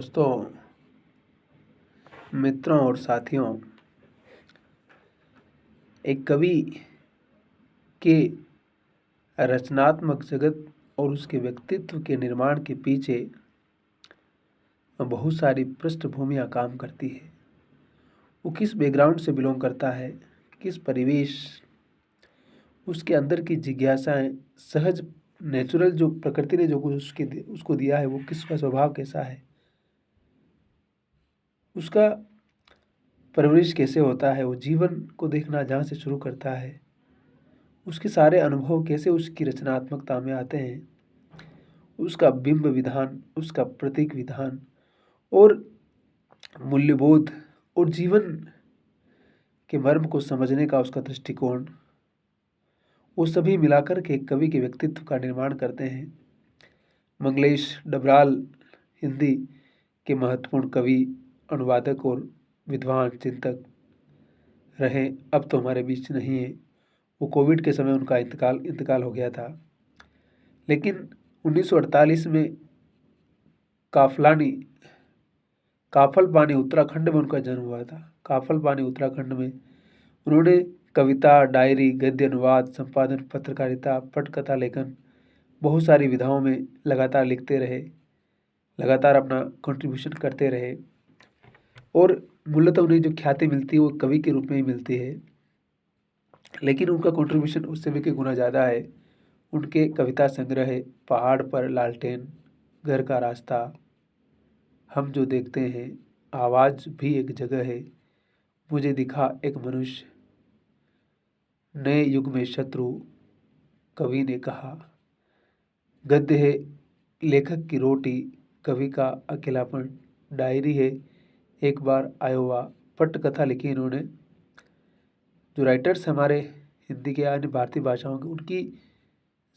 दोस्तों, मित्रों और साथियों, एक कवि के रचनात्मक जगत और उसके व्यक्तित्व के निर्माण के पीछे बहुत सारी पृष्ठभूमियाँ काम करती है। वो किस बैकग्राउंड से बिलोंग करता है, किस परिवेश, उसके अंदर की जिज्ञासाएं, सहज नेचुरल जो प्रकृति ने जो कुछ उसको दिया है, वो किसका स्वभाव कैसा है, उसका परवरिश कैसे होता है, वो जीवन को देखना जहाँ से शुरू करता है, उसके सारे अनुभव कैसे उसकी रचनात्मकता में आते हैं, उसका बिंब विधान, उसका प्रतीक विधान और मूल्यबोध और जीवन के मर्म को समझने का उसका दृष्टिकोण, वो सभी मिलाकर के कवि के व्यक्तित्व का निर्माण करते हैं। मंगलेश डबराल हिंदी के महत्वपूर्ण कवि, अनुवादक और विद्वान चिंतक रहे। अब तो हमारे बीच नहीं है। वो कोविड के समय उनका इंतकाल हो गया था। लेकिन 1948 में काफल पानी उत्तराखंड में उनका जन्म हुआ था। काफल पानी उत्तराखंड में उन्होंने कविता, डायरी, गद्य अनुवाद, संपादन, पत्रकारिता, पटकथा लेखन बहुत सारी विधाओं में लगातार लिखते रहे, लगातार अपना कंट्रीब्यूशन करते रहे और मूलतः उन्हें जो ख्याति मिलती है वो कवि के रूप में ही मिलती है। लेकिन उनका कंट्रीब्यूशन उससे भी कई गुना ज़्यादा है। उनके कविता संग्रह है पहाड़ पर लालटेन, घर का रास्ता, हम जो देखते हैं, आवाज़ भी एक जगह है, मुझे दिखा एक मनुष्य, नए युग में शत्रु, कवि ने कहा। गद्य है लेखक की रोटी, कवि का अकेलापन, डायरी है एक बार आयोवा, पटकथा लिखी इन्होंने। जो राइटर्स हमारे हिंदी के अन्य भारतीय भाषाओं के, उनकी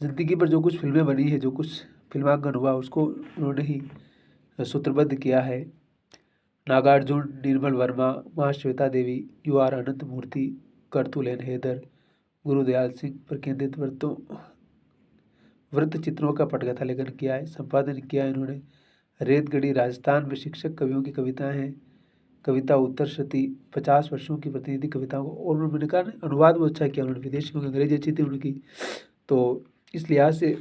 ज़िंदगी पर जो कुछ फिल्में बनी है, जो कुछ फिल्मांकन हुआ, उसको उन्होंने ही सूत्रबद्ध किया है। नागार्जुन, निर्मल वर्मा, महाश्वेता देवी, यू आर अनंत मूर्ति, कर्तुल हैदर, गुरुदयाल सिंह पर केंद्रित वृत्त चित्रों का पटकथा लेखन किया है, संपादन किया है इन्होंने। रेतगढ़ी राजस्थान में शिक्षक कवियों की कविताएं हैं। कविता उत्तरश्रुति 50 वर्षों की प्रतिनिधि कविताओं को, और मैंने कहा अनुवाद बहुत अच्छा किया उन्होंने विदेशी, क्योंकि अंग्रेजी अच्छी थी उनकी, तो इस लिहाज से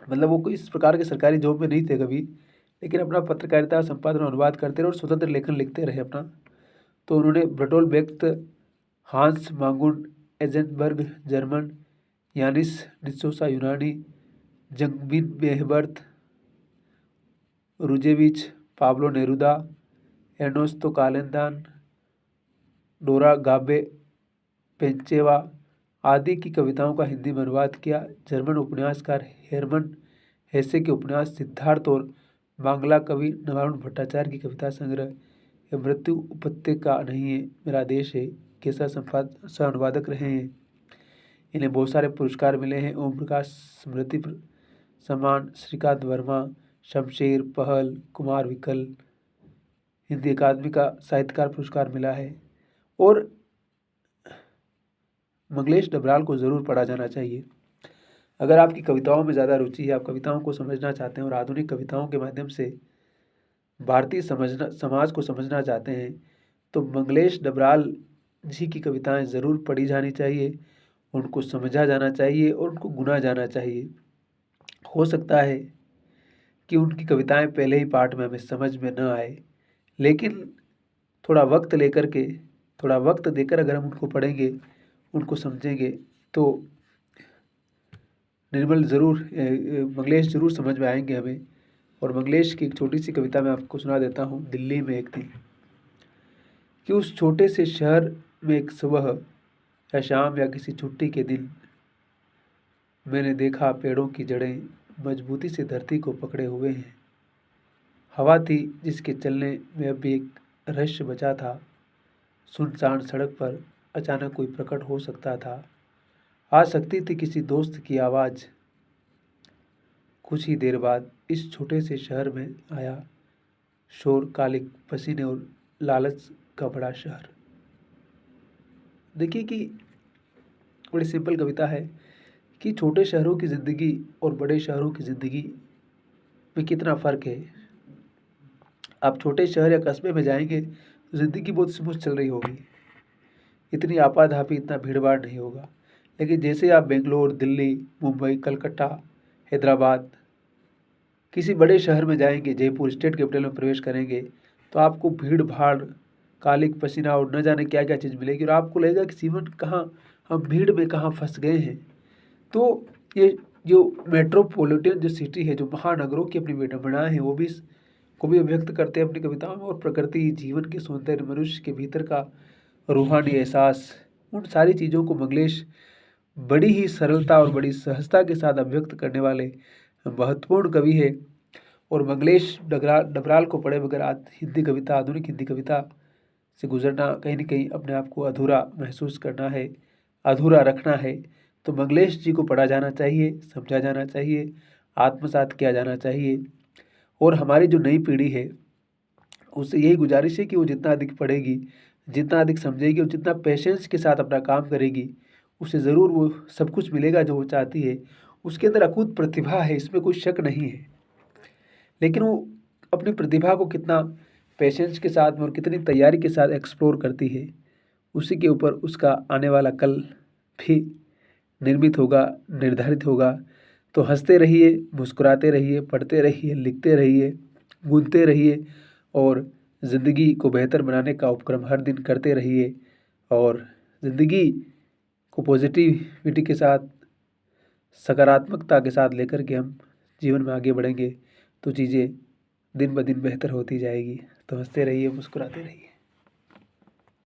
मतलब वो कोई इस प्रकार के सरकारी जॉब में नहीं थे कभी, लेकिन अपना पत्रकारिता, संपादन, अनुवाद करते रहे और स्वतंत्र लेखन लिखते रहे अपना। तो उन्होंने ब्रटोल बेख्त, हांस मांगुन, एजेंबर्ग जर्मन, यानिस डिसोसा यूनानी, जंगबिन बेहबर्त, रुजेविच, पाब्लो नेरुदा, एर्नेस्तो कालेंदान, डोरा गाबे पेंचेवा आदि की कविताओं का हिंदी में अनुवाद किया। जर्मन उपन्यासकार हेरमन हेसे के उपन्यास सिद्धार्थ और बांग्ला कवि नवारुण भट्टाचार्य की कविता संग्रह ये मृत्यु उपत्यका नहीं है मेरा देश है के सह अनुवादक रहे हैं। इन्हें बहुत सारे पुरस्कार मिले हैं। ओम प्रकाश स्मृति सम्मान, श्रीकांत वर्मा, शमशेर, पहल, कुमार विकल, हिंदी अकादमी का साहित्यकार पुरस्कार मिला है। और मंगलेश डबराल को ज़रूर पढ़ा जाना चाहिए। अगर आपकी कविताओं में ज़्यादा रुचि है, आप कविताओं को समझना चाहते हैं और आधुनिक कविताओं के माध्यम से भारतीय समाज को समझना चाहते हैं, तो मंगलेश डबराल जी की कविताएं ज़रूर पढ़ी जानी चाहिए, उनको समझा जाना चाहिए और उनको गुना जाना चाहिए। हो सकता है कि उनकी कविताएं पहले ही पाठ में हमें समझ में न आए, लेकिन थोड़ा वक्त देकर अगर हम उनको पढ़ेंगे, उनको समझेंगे, तो मंगलेश ज़रूर समझ में आएंगे हमें। और मंगलेश की एक छोटी सी कविता मैं आपको सुना देता हूँ। दिल्ली में एक दिन, कि उस छोटे से शहर में एक सुबह या शाम या किसी छुट्टी के दिन मैंने देखा पेड़ों की जड़ें मजबूती से धरती को पकड़े हुए हैं। हवा थी जिसके चलने में अब भी एक रहस्य बचा था। सुनसान सड़क पर अचानक कोई प्रकट हो सकता था। आ सकती थी किसी दोस्त की आवाज़। कुछ ही देर बाद इस छोटे से शहर में आया शोर, कालिक, पसीने और लालच का बड़ा शहर। देखिए कि बड़ी सिंपल कविता है कि छोटे शहरों की ज़िंदगी और बड़े शहरों की ज़िंदगी में कितना फ़र्क है। आप छोटे शहर या कस्बे में जाएंगे तो ज़िंदगी बहुत स्मूथ चल रही होगी, इतनी आपाधापी, इतना भीड़-भाड़ नहीं होगा। लेकिन जैसे आप बेंगलोर, दिल्ली, मुंबई, कलकत्ता, हैदराबाद, किसी बड़े शहर में जाएँगे, जयपुर स्टेट कैपिटल में प्रवेश करेंगे, तो आपको भीड़-भाड़, कालिक पसीना और न जाने क्या-क्या चीज़ मिलेगी और आपको लगेगा कि जीवन कहाँ, हम भीड़ में कहाँ फँस गए हैं। तो ये जो मेट्रोपॉलिटन जो सिटी है, जो महानगरों की अपनी विडंबनाएँ हैं, वो भी इस को भी व्यक्त करते हैं अपनी कविताओं में, और प्रकृति, जीवन के सौंदर्य, मनुष्य के भीतर का रूहानी एहसास, उन सारी चीज़ों को मंगलेश बड़ी ही सरलता और बड़ी सहजता के साथ अभिव्यक्त करने वाले महत्वपूर्ण कवि है। और मंगलेश डगराल को पढ़े बगैर आज हिंदी कविता, आधुनिक हिंदी कविता से गुजरना कहीं न कहीं अपने आप को अधूरा महसूस करना है, अधूरा रखना है। तो मंगलेश जी को पढ़ा जाना चाहिए, समझा जाना चाहिए, आत्मसात किया जाना चाहिए। और हमारी जो नई पीढ़ी है, उससे यही गुजारिश है कि वो जितना अधिक पढ़ेगी, जितना अधिक समझेगी और जितना पेशेंस के साथ अपना काम करेगी, उसे ज़रूर वो सब कुछ मिलेगा जो वो चाहती है। उसके अंदर अकूत प्रतिभा है, इसमें कोई शक नहीं है। लेकिन वो अपनी प्रतिभा को कितना पेशेंस के साथ में और कितनी तैयारी के साथ एक्सप्लोर करती है, उसी के ऊपर उसका आने वाला कल भी निर्मित होगा, निर्धारित होगा। तो हँसते रहिए, मुस्कुराते रहिए, पढ़ते रहिए, लिखते रहिए, गूँथते रहिए और ज़िंदगी को बेहतर बनाने का उपक्रम हर दिन करते रहिए। और ज़िंदगी को पॉजिटिविटी के साथ, सकारात्मकता के साथ लेकर के हम जीवन में आगे बढ़ेंगे, तो चीज़ें दिन ब दिन बेहतर होती जाएगी। तो हँसते रहिए, मुस्कुराते रहिए।